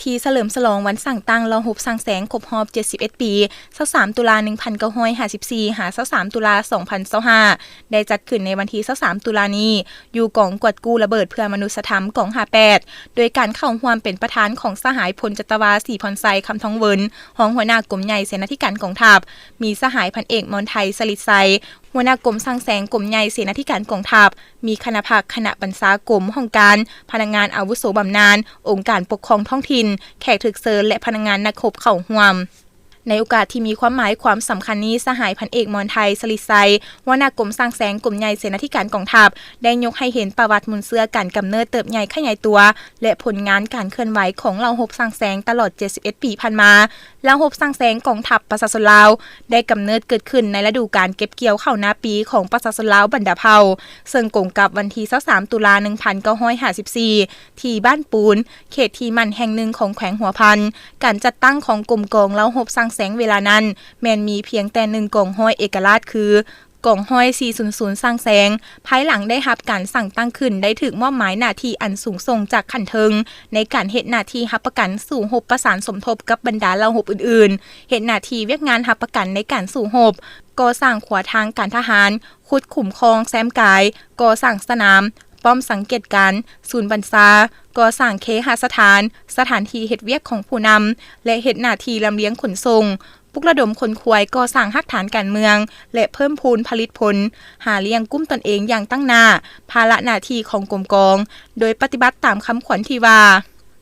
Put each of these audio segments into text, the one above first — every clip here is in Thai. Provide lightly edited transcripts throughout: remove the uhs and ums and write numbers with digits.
ธีเฉลิมฉลองวันสั่งตั้งรอหบสั่งแสงครบรอบ71ปี23ตุลา1954หา23ตุลา2025ได้จัดขึ้นในวันที่23ตุลานี้อยู่กองกวดกู้ระเบิดเพื่อมนุษยธรรมกอง58โดยการเข้าร่วมเป็นประธานของสหายพลจัตวาศรีพรไซคำทองเวินรองหัวหน้ากรมใหญ่เสนาธิการกองทัพมีสหายพันเอกมนไทยสลิดไซหัวหน้ากรมสั่งแสงกรมใหญ่เสนาธิการกองทัพมีคณะภาคคณะบรรษากรมห้องการพนักงานอาวุโสบำนาญองค์การปกครองท้องถิ่นแขกถึกเซินและพนักงานนักขบเข้าร่วมในโอกาสที่มีความหมายความสำคัญนี้สหายพันเอกมนไทยสลิดไซหัวหน้ากรมสร้างแสงกรมใหญ่เสนาธิการกองทัพได้ยกให้เห็นประวัติมุนเสื้อการกำเนิดเติบใหญ่ขยายตัวและผลงานการเคลื่อนไหวของเหล่าหบสร้างแสงตลอด71ปีผ่านมาเหล่าหบสร้างแสงกองทัพประชาชนลาวได้กำเนิดเกิดขึ้นในฤดูกาลเก็บเกี่ยวข้าวนาปีของประชาชนลาวบรรดาเผ่าซึ่งตรงกับวันที่23ตุลา1954ที่บ้านปูนเขตที่มั่นแห่งหนึ่งของแขวงหัวพันการจัดตั้งของกรมกองเหล่าหบสร้างแสงเวลานั้นแม้นมีเพียงแต่1กองห้อยเอกราชคือกองห้อย400สร้างแสงภายหลังได้รับการสั่งตั้งขึ้นได้ถึกมอบหมายหน้าที่อันสูงส่งจากขันเทิงในการเฮ็ดหน้าที่รับประกันสู่หบประสานสมทบกับบรรดาเหล่าหบอื่นๆเฮ็ดหน้าที่เวียกงานรับประกันในการสู่หบก่อสร้างขวาทางการทหารขุดขุมคลองแซมกายก่อสร้างสนามป้อมสังเกตการศูนย์บรรษาก่อสร้างเคหสถานสถานที่เฮ็ดเวียกของผู้นำและเฮ็ดหน้าที่ลำเลียงขนส่งปลุกระดมคนควายก่อสร้างรากฐานการเมืองและเพิ่มพูนผลิตผลหาเลี้ยงกุ้มตนเองอย่างตั้งหน้าภาระหน้าที่ของกรมกองโดยปฏิบัติตามคำขวัญที่ว่า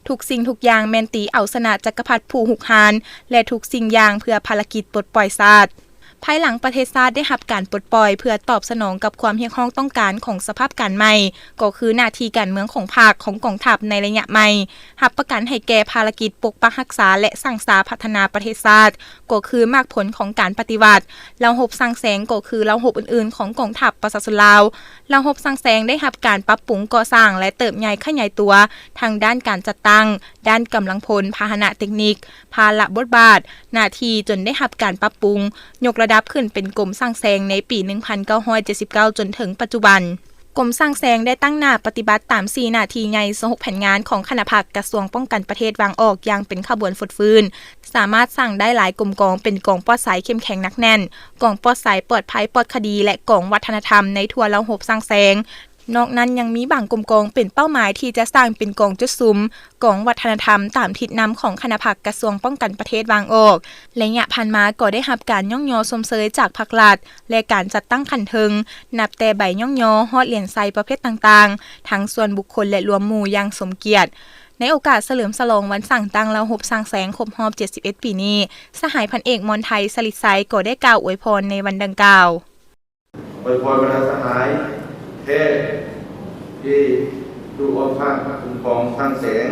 ทุกสิ่งทุกอย่างแม่นตีเอาชนะจักรพรรดิผู้หุกหาญและทุกสิ่งอย่างเพื่อภารกิจปลดปล่อยชาติภายหลังประเทศชาติได้รับการปลดปล่อยเพื่อตอบสนองกับความเรียกร้องต้องการของสภาพการใหม่ก็คือหน้าที่การเมืองของภาคของกองทัพในระยะใหม่รับประกันให้แก่ภารกิจปกปักรักษาและสร้างสรรค์พัฒนาประเทศชาติก็คือมากผลของการปฏิวัติเหล่าหบสร้างแสงก็คือเหล่าหบอื่นๆของกองทัพประชาชนลาวเหล่าหบสร้างแสงได้รับการปรับปรุงก่อสร้างและเติบใหญ่ขยายตัวทางด้านการจัดตั้งด้านกำลังพลพาหนะเทคนิคภาระบทบาทหน้าที่จนได้รับการปรับปรุงยกระดับขึ้นเป็นกรมสร้างแสงในปี 1979 จนถึงปัจจุบันกรมสร้างแสงได้ตั้งหน้าปฏิบัติตาม4หน้าที่ใหญ่6แผนงานของคณะภาคกระทรวงป้องกันประเทศวางออกอย่างเป็นขบวนฟดฟื้นสามารถสั่งได้หลายกรมกองเป็นกองปลอดสายเข้มแข็งนักแน่นกองปลอดสายปลอดภัยปลอดคดีและกองวัฒนธรรมในทั่วระบบสร้างแสงนอกนั้นยังมีบางกรมกองเป็นเป้าหมายที่จะสร้างเป็นกองจุดซุ้มกองวัฒนธรรมตามทิศนำของคณะภาคกระทรวงป้องกันประเทศวางออกและระยะผ่านมาก็ได้รับการย่องยอชมเชยจากภาครัฐและการจัดตั้งขันเทิงนับแต่ใบย่องยอฮอดเหรียญไซประเภทต่างๆทั้งส่วนบุคคลและรวมหมู่อย่างสมเกียรติในโอกาสเฉลิมฉลองวันสั่งตั้งเหล่าหบสร้างแสงครบรอบ71ปีนี้สหายพันเอกมนไทยสลิดไซก็ได้กล่าวอวยพรในวันดังกล่าวอวยพรบรรดาสหายเทศที่ดูออกภาคคุ้มครองสร้างแสง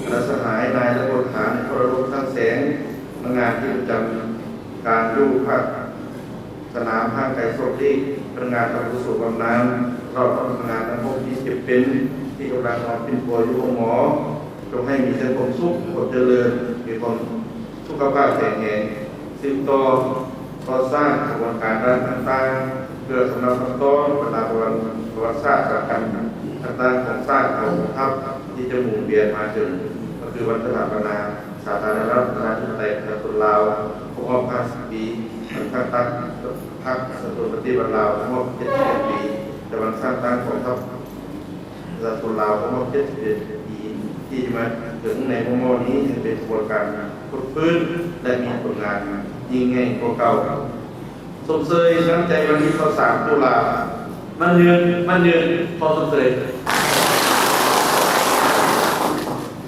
และสหายนายและบริหารพลรบสร้างแสงพนักงานที่ประจำการดูภาคสนามภาคไก่โซที่พนักงานทำกุศลบำนาญรอบพนักงานทั้งหมดที่เก็บเป็นที่กำลังนอนเป็นป่วยอยู่หมอจงให้มีแต่ความสุขความเจริญมีความสุขภาพแข็งแรงสืบต่อก่อสร้างกระบวนการด้านต่างๆเพื่อสำหรับต้นบรรดาประวัติศาสตร์การต่างๆของสร้างของทัพที่จะหมุนเวียนมาจนก็คือวันสถาปนาสาธารณรัฐประชาธิปไตยประชาชนลาวครบรอบ50 ปีวันตั้งพรรคสตรีปฏิบัติลาวครบรอบ71 ปีแต่วันสร้างตั้งของทัพประชาชนลาวครบรอบ71 ปีที่มาถึงในโมเมนต์นี้ยังเป็นกระบวนการฝึกฟื้นและมีผลงานยิ่งใหญ่กว่าเก่าสมเสยน้ำใจวันนี้เขา3 ตุลามันเดือนพอสมเสย